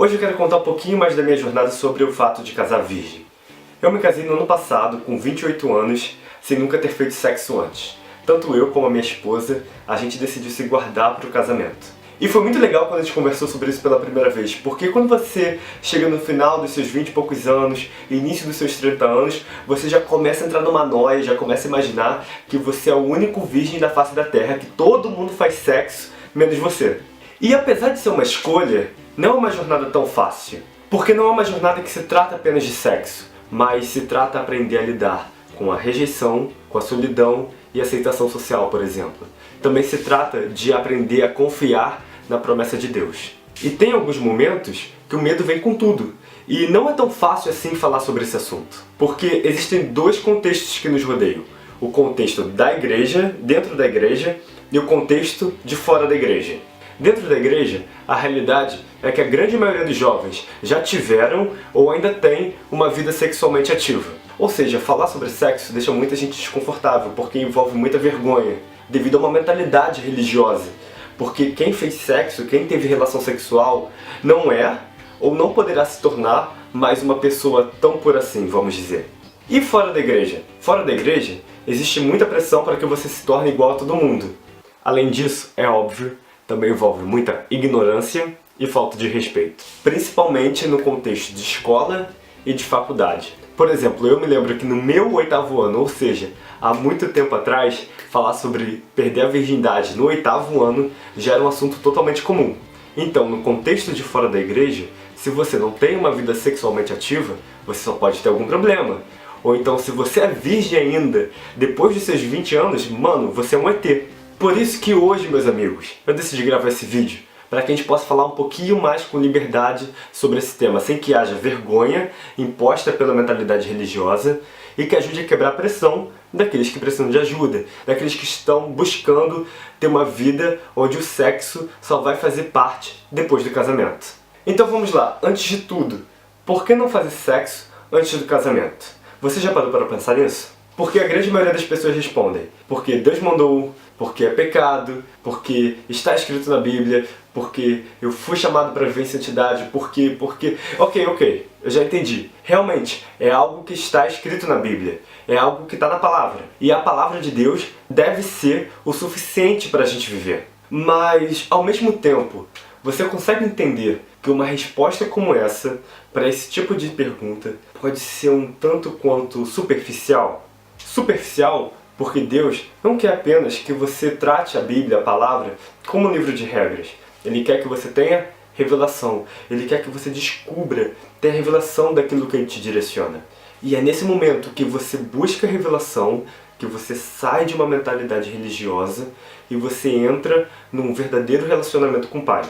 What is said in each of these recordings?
Hoje eu quero contar um pouquinho mais da minha jornada sobre o fato de casar virgem. Eu me casei no ano passado, com 28 anos, sem nunca ter feito sexo antes. Tanto eu como a minha esposa, a gente decidiu se guardar para o casamento. E foi muito legal quando a gente conversou sobre isso pela primeira vez, porque quando você chega no final dos seus 20 e poucos anos, início dos seus 30 anos, você já começa a entrar numa noia, já começa a imaginar que você é o único virgem da face da terra, que todo mundo faz sexo, menos você. E apesar de ser uma escolha, não é uma jornada tão fácil, porque não é uma jornada que se trata apenas de sexo, mas se trata de aprender a lidar com a rejeição, com a solidão e aceitação social, por exemplo. Também se trata de aprender a confiar na promessa de Deus. E tem alguns momentos que o medo vem com tudo, e não é tão fácil assim falar sobre esse assunto, porque existem dois contextos que nos rodeiam: o contexto da igreja, dentro da igreja, e o contexto de fora da igreja. Dentro da igreja, a realidade é que a grande maioria dos jovens já tiveram ou ainda tem uma vida sexualmente ativa. Ou seja, falar sobre sexo deixa muita gente desconfortável, porque envolve muita vergonha, devido a uma mentalidade religiosa. Porque quem fez sexo, quem teve relação sexual, não é ou não poderá se tornar mais uma pessoa tão pura assim, vamos dizer. E fora da igreja? Fora da igreja, existe muita pressão para que você se torne igual a todo mundo. Além disso, é óbvio, também envolve muita ignorância e falta de respeito, principalmente no contexto de escola e de faculdade. Por exemplo, eu me lembro que no meu 8º ano, ou seja, há muito tempo atrás, falar sobre perder a virgindade no 8º ano já era um assunto totalmente comum. Então, no contexto de fora da igreja, se você não tem uma vida sexualmente ativa, você só pode ter algum problema. Ou então, se você é virgem ainda, depois dos seus 20 anos, mano, você é um ET. Por isso que hoje, meus amigos, eu decidi gravar esse vídeo, para que a gente possa falar um pouquinho mais com liberdade sobre esse tema, sem que haja vergonha imposta pela mentalidade religiosa e que ajude a quebrar a pressão daqueles que precisam de ajuda, daqueles que estão buscando ter uma vida onde o sexo só vai fazer parte depois do casamento. Então vamos lá, antes de tudo, por que não fazer sexo antes do casamento? Você já parou para pensar nisso? Porque a grande maioria das pessoas respondem: porque Deus mandou, porque é pecado, porque está escrito na Bíblia, porque eu fui chamado para viver em santidade, porque... Ok, eu já entendi. Realmente, é algo que está escrito na Bíblia, é algo que está na palavra. E a palavra de Deus deve ser o suficiente para a gente viver. Mas, ao mesmo tempo, você consegue entender que uma resposta como essa, para esse tipo de pergunta, pode ser um tanto quanto superficial? Superficial porque Deus não quer apenas que você trate a Bíblia, a palavra, como um livro de regras. Ele quer que você tenha revelação. Ele quer que você descubra, tenha revelação daquilo que Ele te direciona. E é nesse momento que você busca revelação, que você sai de uma mentalidade religiosa e você entra num verdadeiro relacionamento com o Pai.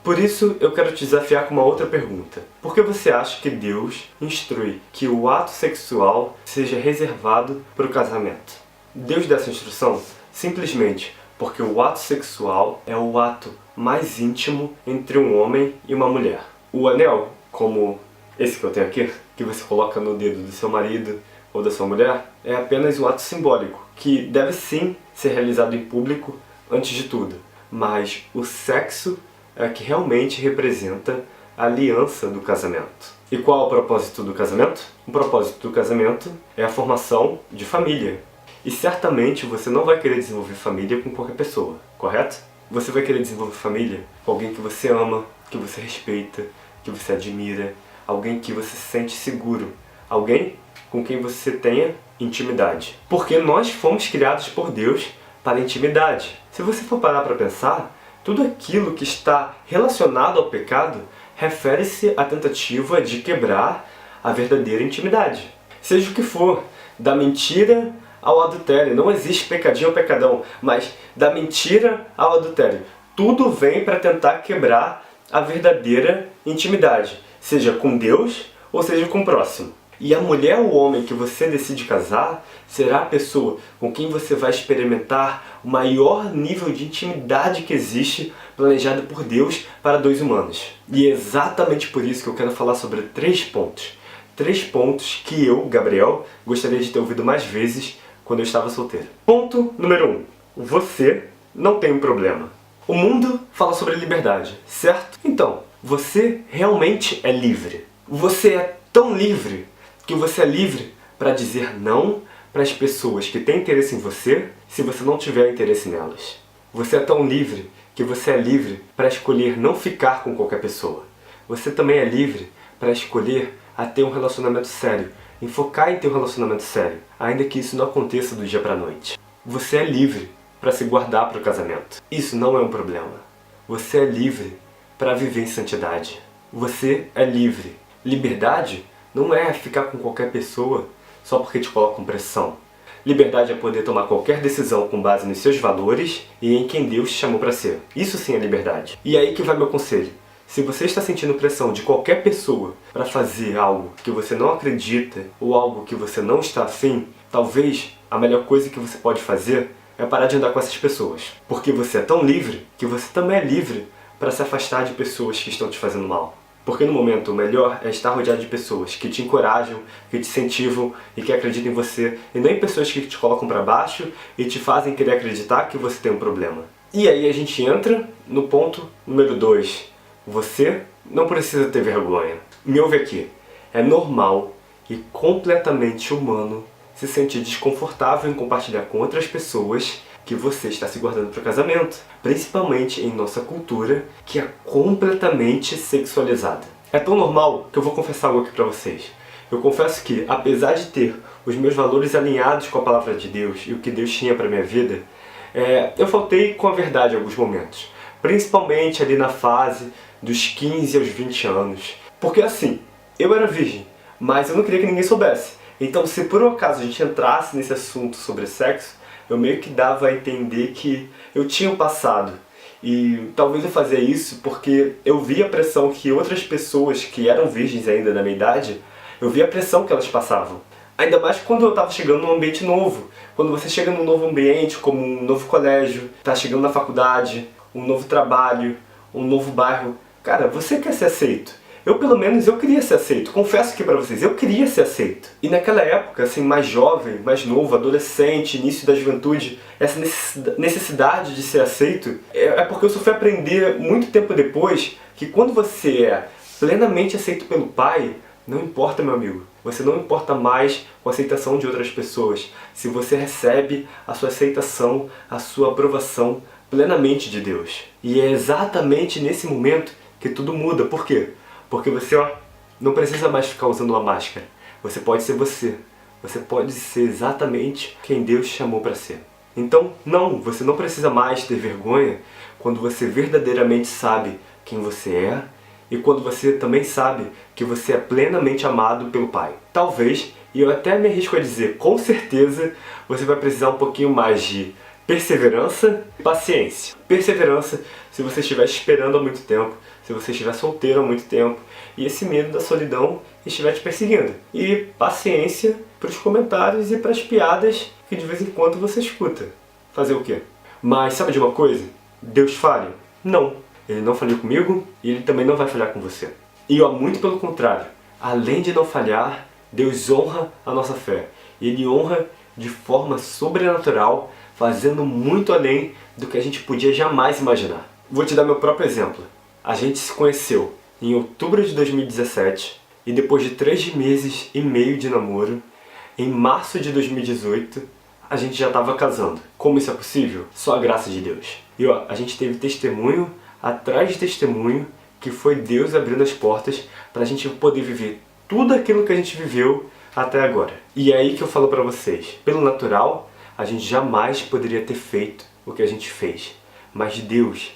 Por isso, eu quero te desafiar com uma outra pergunta. Por que você acha que Deus instrui que o ato sexual seja reservado para o casamento? Deus dá essa instrução simplesmente porque o ato sexual é o ato mais íntimo entre um homem e uma mulher. O anel, como esse que eu tenho aqui, que você coloca no dedo do seu marido ou da sua mulher, é apenas um ato simbólico, que deve sim ser realizado em público antes de tudo. Mas o sexo é que realmente representa a aliança do casamento. E qual é o propósito do casamento? O propósito do casamento é a formação de família. E certamente você não vai querer desenvolver família com qualquer pessoa, correto? Você vai querer desenvolver família com alguém que você ama, que você respeita, que você admira, alguém que você se sente seguro, alguém com quem você tenha intimidade. Porque nós fomos criados por Deus para intimidade. Se você for parar para pensar, tudo aquilo que está relacionado ao pecado refere-se à tentativa de quebrar a verdadeira intimidade. Seja o que for, da mentira ao adultério. Não existe pecadinho ou pecadão, mas da mentira ao adultério. Tudo vem para tentar quebrar a verdadeira intimidade, seja com Deus ou seja com o próximo. E a mulher ou o homem que você decide casar será a pessoa com quem você vai experimentar o maior nível de intimidade que existe, planejado por Deus para dois humanos. E é exatamente por isso que eu quero falar sobre 3 pontos. 3 pontos que eu, Gabriel, gostaria de ter ouvido mais vezes quando eu estava solteiro. Ponto número 1. Você não tem um problema. O mundo fala sobre liberdade, certo? Então, Você realmente é livre. Você é tão livre que você é livre para dizer não para as pessoas que têm interesse em você se você não tiver interesse nelas. Você é tão livre que você é livre para escolher não ficar com qualquer pessoa. Você também é livre para escolher a ter um relacionamento sério, em focar em ter um relacionamento sério, ainda que isso não aconteça do dia para a noite. Você é livre para se guardar para o casamento. Isso não é um problema. Você é livre para viver em santidade. Você é livre. Liberdade não é ficar com qualquer pessoa só porque te colocam pressão. Liberdade é poder tomar qualquer decisão com base nos seus valores e em quem Deus te chamou para ser. Isso sim é liberdade. E aí que vai meu conselho. Se você está sentindo pressão de qualquer pessoa para fazer algo que você não acredita ou algo que você não está afim, talvez a melhor coisa que você pode fazer é parar de andar com essas pessoas. Porque você é tão livre que você também é livre para se afastar de pessoas que estão te fazendo mal. Porque no momento o melhor é estar rodeado de pessoas que te encorajam, que te incentivam e que acreditam em você, e não em pessoas que te colocam para baixo e te fazem querer acreditar que você tem um problema. E aí a gente entra no ponto número 2. Você não precisa ter vergonha. Me ouve aqui. É normal e completamente humano se sentir desconfortável em compartilhar com outras pessoas que você está se guardando para o casamento. Principalmente em nossa cultura, que é completamente sexualizada. É tão normal que eu vou confessar algo aqui para vocês. Eu confesso que, apesar de ter os meus valores alinhados com a palavra de Deus e o que Deus tinha para minha vida, eu faltei com a verdade em alguns momentos. Principalmente ali na fase dos 15 aos 20 anos. Porque assim, eu era virgem, mas eu não queria que ninguém soubesse. Então, se por um acaso a gente entrasse nesse assunto sobre sexo, eu meio que dava a entender que eu tinha um passado. E talvez eu fazia isso porque eu via a pressão que outras pessoas que eram virgens ainda na minha idade, eu via a pressão que elas passavam. Ainda mais quando eu estava chegando num ambiente novo. Quando você chega num novo ambiente, como um novo colégio, está chegando na faculdade, um novo trabalho, um novo bairro. Cara, você quer ser aceito. Pelo menos, eu queria ser aceito. Confesso aqui pra vocês, eu queria ser aceito. E naquela época, assim, mais jovem, mais novo, adolescente, início da juventude, essa necessidade de ser aceito, é porque eu só fui aprender muito tempo depois que quando você é plenamente aceito pelo Pai, não importa, meu amigo, você não importa mais com a aceitação de outras pessoas, se você recebe a sua aceitação, a sua aprovação plenamente de Deus. E é exatamente nesse momento que tudo muda. Por quê? Porque você não precisa mais ficar usando uma máscara. Você pode ser você. Você pode ser exatamente quem Deus te chamou para ser. Então, não, você não precisa mais ter vergonha quando você verdadeiramente sabe quem você é e quando você também sabe que você é plenamente amado pelo Pai. Talvez, e eu até me arrisco a dizer, com certeza, você vai precisar um pouquinho mais de perseverança e paciência. Perseverança se você estiver esperando há muito tempo, se você estiver solteiro há muito tempo e esse medo da solidão estiver te perseguindo. E paciência para os comentários e para as piadas que de vez em quando você escuta. Fazer o quê? Mas sabe de uma coisa? Deus falha? Não. Ele não falhou comigo e Ele também não vai falhar com você. E muito pelo contrário. Além de não falhar, Deus honra a nossa fé. E Ele honra de forma sobrenatural, fazendo muito além do que a gente podia jamais imaginar. Vou te dar meu próprio exemplo. A gente se conheceu em outubro de 2017 e depois de 3 meses e meio de namoro, em março de 2018, a gente já estava casando. Como isso é possível? Só a graça de Deus. E a gente teve testemunho atrás de testemunho, que foi Deus abrindo as portas para a gente poder viver tudo aquilo que a gente viveu até agora. E é aí que eu falo para vocês, pelo natural, a gente jamais poderia ter feito o que a gente fez. Mas Deus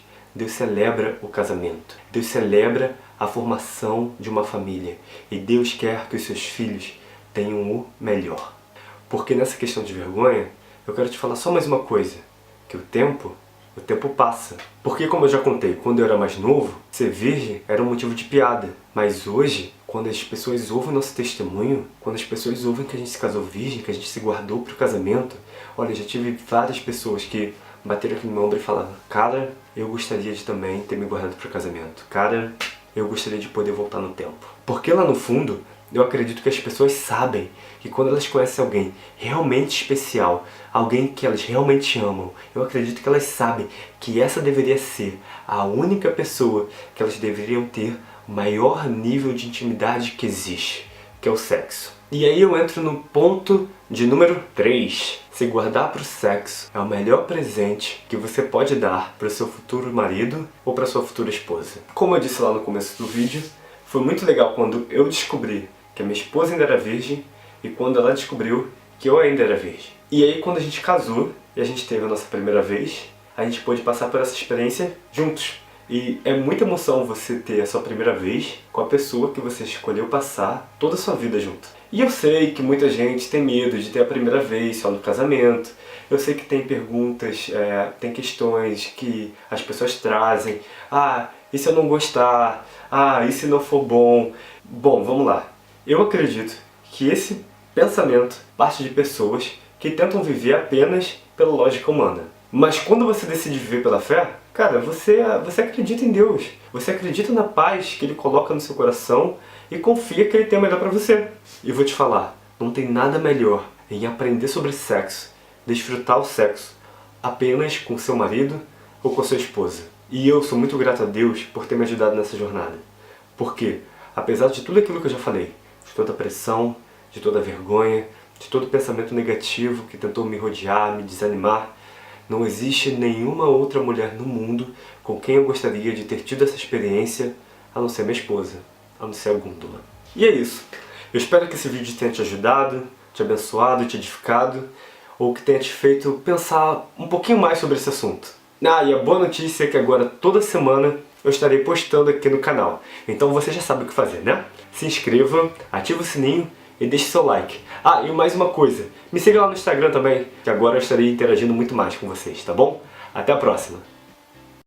celebra o casamento. Deus celebra a formação de uma família. E Deus quer que os seus filhos tenham o melhor. Porque nessa questão de vergonha, eu quero te falar só mais uma coisa. Que o tempo passa. Porque, como eu já contei, quando eu era mais novo, ser virgem era um motivo de piada. Mas hoje, quando as pessoas ouvem nosso testemunho, quando as pessoas ouvem que a gente se casou virgem, que a gente se guardou para o casamento, olha, já tive várias pessoas que bateram aqui no meu ombro e falaram: cara, eu gostaria de também ter me guardado para o casamento. Cara, eu gostaria de poder voltar no tempo. Porque lá no fundo, Eu acredito que as pessoas sabem que quando elas conhecem alguém realmente especial, alguém que elas realmente amam, eu acredito que elas sabem que essa deveria ser a única pessoa que elas deveriam ter o maior nível de intimidade que existe, que é o sexo. E aí eu entro no ponto de número 3. Se guardar para o sexo é o melhor presente que você pode dar para o seu futuro marido ou para sua futura esposa. Como eu disse lá no começo do vídeo, foi muito legal quando eu descobri que a minha esposa ainda era virgem e quando ela descobriu que eu ainda era virgem. E aí quando a gente casou e a gente teve a nossa primeira vez, a gente pôde passar por essa experiência juntos. E é muita emoção você ter a sua primeira vez com a pessoa que você escolheu passar toda a sua vida junto. E eu sei que muita gente tem medo de ter a primeira vez só no casamento. Eu sei que tem perguntas, tem questões que as pessoas trazem. Ah, e se eu não gostar? Ah, e se não for bom? Bom, vamos lá. Eu acredito que esse pensamento parte de pessoas que tentam viver apenas pela lógica humana. Mas quando você decide viver pela fé, cara, você acredita em Deus. Você acredita na paz que Ele coloca no seu coração e confia que Ele tem o melhor pra você. E eu vou te falar, não tem nada melhor em aprender sobre sexo, desfrutar o sexo, apenas com seu marido ou com sua esposa. E eu sou muito grato a Deus por ter me ajudado nessa jornada. Porque, apesar de tudo aquilo que eu já falei, de toda a pressão, de toda a vergonha, de todo o pensamento negativo que tentou me rodear, me desanimar, não existe nenhuma outra mulher no mundo com quem eu gostaria de ter tido essa experiência, a não ser minha esposa, a não ser a Gundula. E é isso. Eu espero que esse vídeo tenha te ajudado, te abençoado, te edificado, ou que tenha te feito pensar um pouquinho mais sobre esse assunto. Ah, e a boa notícia é que agora, toda semana, eu estarei postando aqui no canal. Então você já sabe o que fazer, né? Se inscreva, ativa o sininho e deixe seu like. Ah, e mais uma coisa, me siga lá no Instagram também, que agora eu estarei interagindo muito mais com vocês, tá bom? Até a próxima!